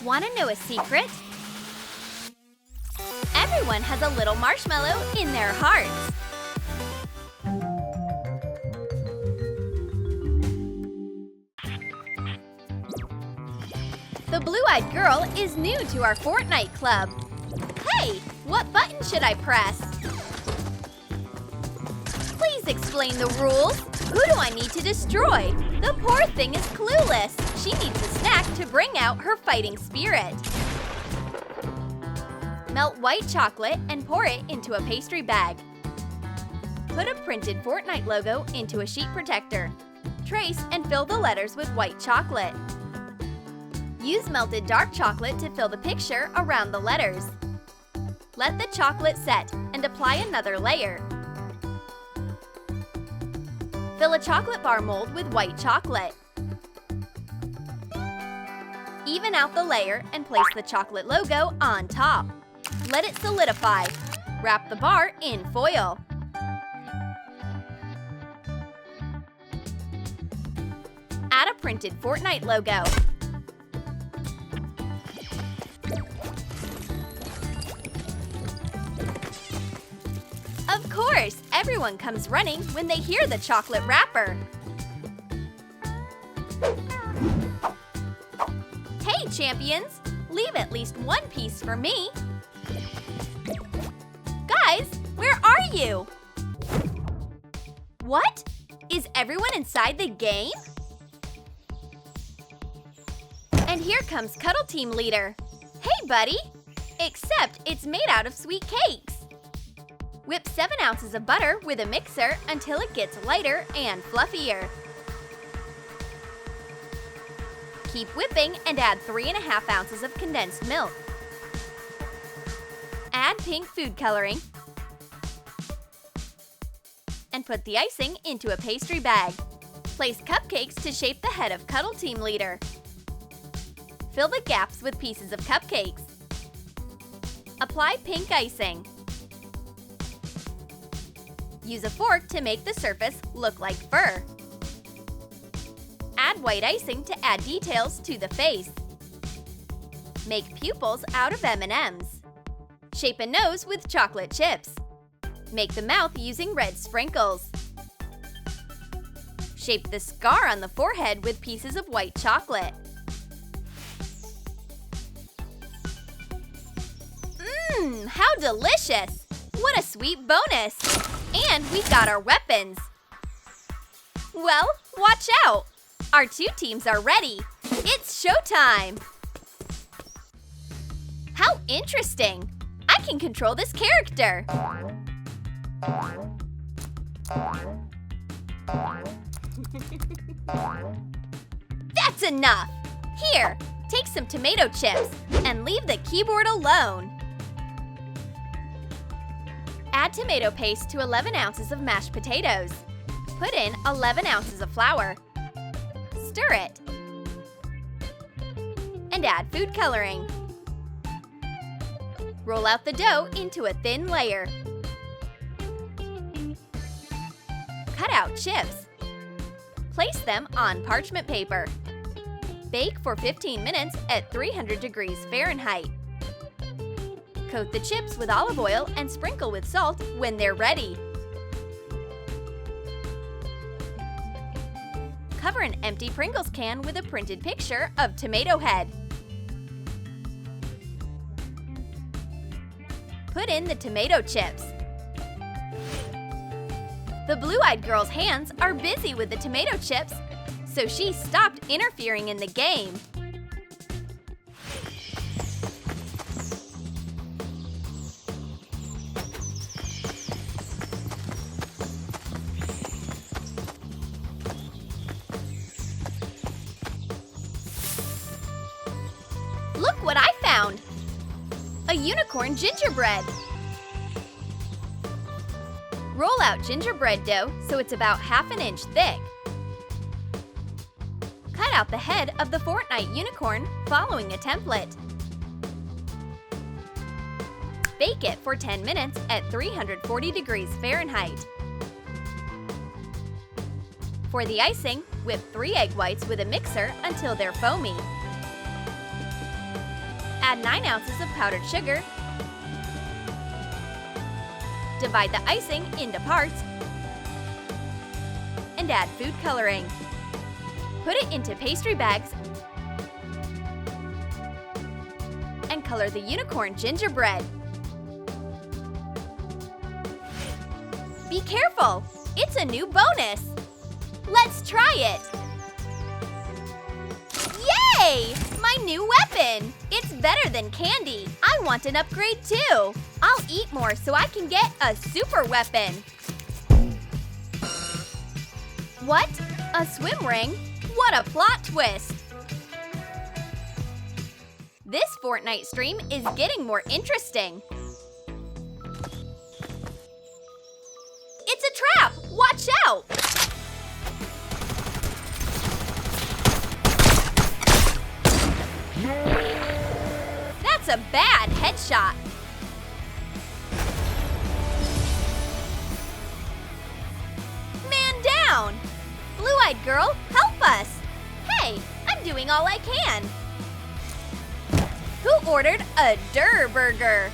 Want to know a secret? Everyone has a little marshmallow in their hearts. The blue-eyed girl is new to our Fortnite club. Hey, what button should I press? Please explain the rules. Who do I need to destroy? The poor thing is clueless. She needs a snack to bring out her fighting spirit. Melt white chocolate and pour it into a pastry bag. Put a printed Fortnite logo into a sheet protector. Trace and fill the letters with white chocolate. Use melted dark chocolate to fill the picture around the letters. Let the chocolate set and apply another layer. Fill a chocolate bar mold with white chocolate. Even out the layer and place the chocolate logo on top. Let it solidify. Wrap the bar in foil. Add a printed Fortnite logo. Of course, everyone comes running when they hear the chocolate wrapper. Hey, champions! Leave at least one piece for me. Guys, where are you? What? Is everyone inside the game? And here comes Cuddle Team Leader. Hey, buddy! Except it's made out of sweet cakes. Whip 7 ounces of butter with a mixer until it gets lighter and fluffier. Keep whipping and add 3.5 ounces of condensed milk. Add pink food coloring and put the icing into a pastry bag. Place cupcakes to shape the head of Cuddle Team Leader. Fill the gaps with pieces of cupcakes. Apply pink icing. Use a fork to make the surface look like fur. Add white icing to add details to the face. Make pupils out of M&Ms. Shape a nose with chocolate chips. Make the mouth using red sprinkles. Shape the scar on the forehead with pieces of white chocolate. Mmm, how delicious! What a sweet bonus! And we got our weapons! Well, watch out! Our 2 teams are ready! It's showtime! How interesting! I can control this character! That's enough! Here, take some tomato chips and leave the keyboard alone. Add tomato paste to 11 ounces of mashed potatoes. Put in 11 ounces of flour. Stir it. And add food coloring. Roll out the dough into a thin layer. Cut out chips. Place them on parchment paper. Bake for 15 minutes at 300 degrees Fahrenheit. Coat the chips with olive oil and sprinkle with salt when they're ready. Cover an empty Pringles can with a printed picture of Tomato Head. Put in the tomato chips. The blue-eyed girl's hands are busy with the tomato chips, so she stopped interfering in the game. Look what I found! A unicorn gingerbread! Roll out gingerbread dough so it's about ½ an inch thick. Cut out the head of the Fortnite Unicorn following a template. Bake it for 10 minutes at 340 degrees Fahrenheit. For the icing, whip 3 egg whites with a mixer until they're foamy. Add 9 ounces of powdered sugar. Divide the icing into parts and add food coloring. Put it into pastry bags and color the unicorn gingerbread. Be careful! It's a new bonus! Let's try it! Yay! My new weapon! It's better than candy! I want an upgrade too! I'll eat more so I can get a super weapon! What? A swim ring? What a plot twist! This Fortnite stream is getting more interesting! It's a trap! Watch out! That's a bad headshot! Man down! Blue-eyed girl, help us! Hey, I'm doing all I can! Who ordered a Durr burger?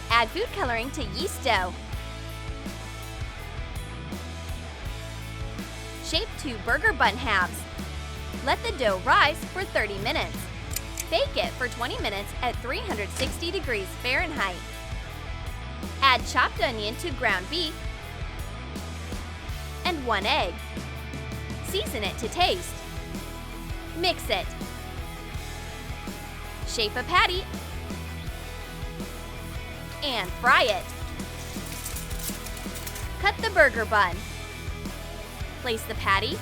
Add food coloring to yeast dough. Shape 2 burger bun halves. Let the dough rise for 30 minutes. Bake it for 20 minutes at 360 degrees Fahrenheit. Add chopped onion to ground beef and 1 egg. Season it to taste. Mix it. Shape a patty and fry it. Cut the burger bun. Place the patty,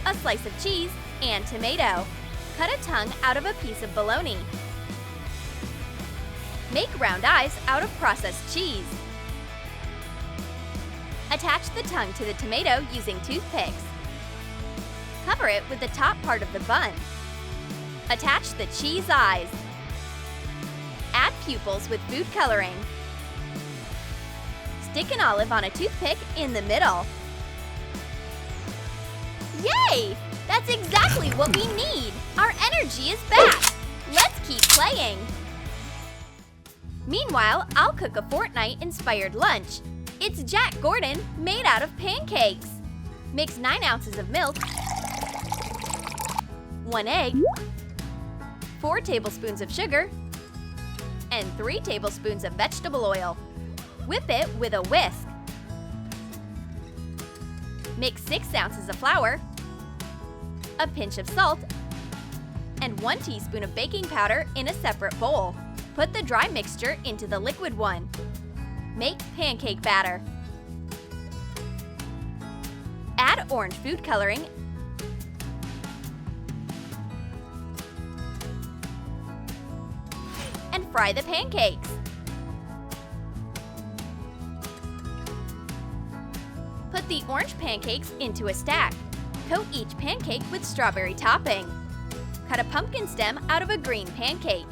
a slice of cheese, and tomato. Cut a tongue out of a piece of bologna. Make round eyes out of processed cheese. Attach the tongue to the tomato using toothpicks. Cover it with the top part of the bun. Attach the cheese eyes. Add pupils with food coloring. Stick an olive on a toothpick in the middle. Yay! That's exactly what we need! Our energy is back! Let's keep playing! Meanwhile, I'll cook a Fortnite-inspired lunch. It's Jack Gordon made out of pancakes. Mix 9 ounces of milk, 1 egg, 4 tablespoons of sugar, and 3 tablespoons of vegetable oil. Whip it with a whisk. Mix 6 ounces of flour, a pinch of salt, and 1 teaspoon of baking powder in a separate bowl. Put the dry mixture into the liquid one. Make pancake batter. Add orange food coloring and fry the pancakes. Put the orange pancakes into a stack. Coat each pancake with strawberry topping. Cut a pumpkin stem out of a green pancake.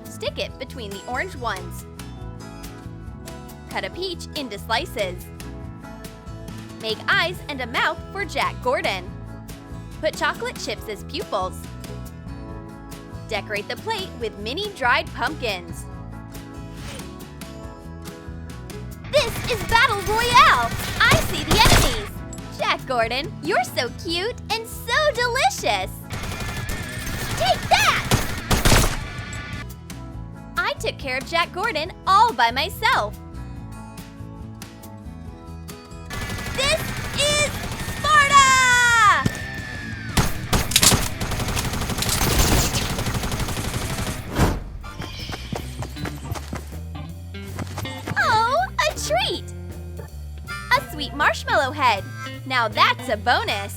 Stick it between the orange ones. Cut a peach into slices. Make eyes and a mouth for Jack Gordon. Put chocolate chips as pupils. Decorate the plate with mini dried pumpkins. This is Battle Royale! I see the enemies! Jack Gordon, you're so cute and so delicious! Take that! I took care of Jack Gordon all by myself. This is Sparta! Oh, a treat! A sweet marshmallow head. Now that's a bonus.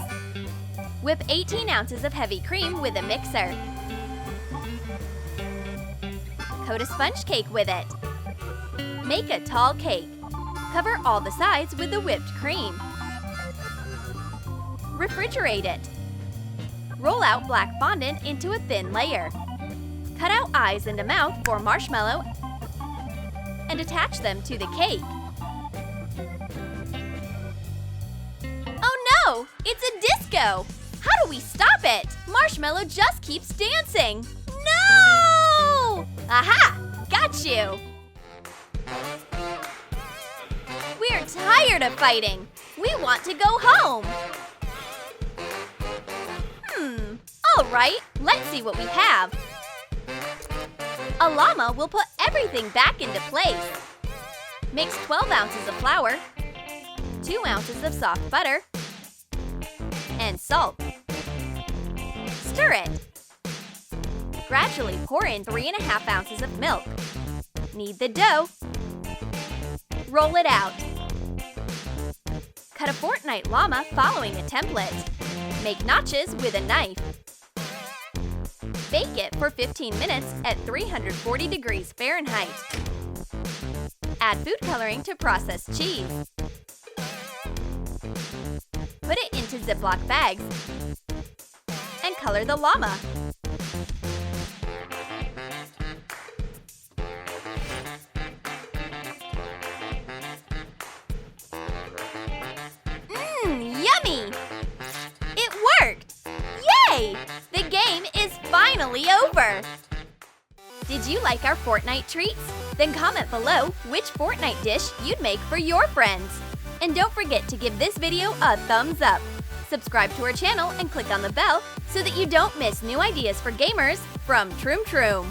Whip 18 ounces of heavy cream with a mixer. Coat a sponge cake with it. Make a tall cake. Cover all the sides with the whipped cream. Refrigerate it. Roll out black fondant into a thin layer. Cut out eyes and a mouth for marshmallow and attach them to the cake. Oh no! It's a disco! How do we stop it? Marshmallow just keeps dancing. No! Aha! Got you! We're tired of fighting. We want to go home. All right, let's see what we have. A llama will put everything back into place. Mix 12 ounces of flour, 2 ounces of soft butter, and salt. Stir it. Gradually pour in 3.5 ounces of milk. Knead the dough. Roll it out. Cut a Fortnite llama following a template. Make notches with a knife. Bake it for 15 minutes at 340 degrees Fahrenheit. Add food coloring to processed cheese. Put it into Ziploc bags and color the llama. Yummy! It worked! Yay! The game is finally over! Did you like our Fortnite treats? Then comment below which Fortnite dish you'd make for your friends. And don't forget to give this video a thumbs up. Subscribe to our channel and click on the bell so that you don't miss new ideas for gamers from Troom Troom.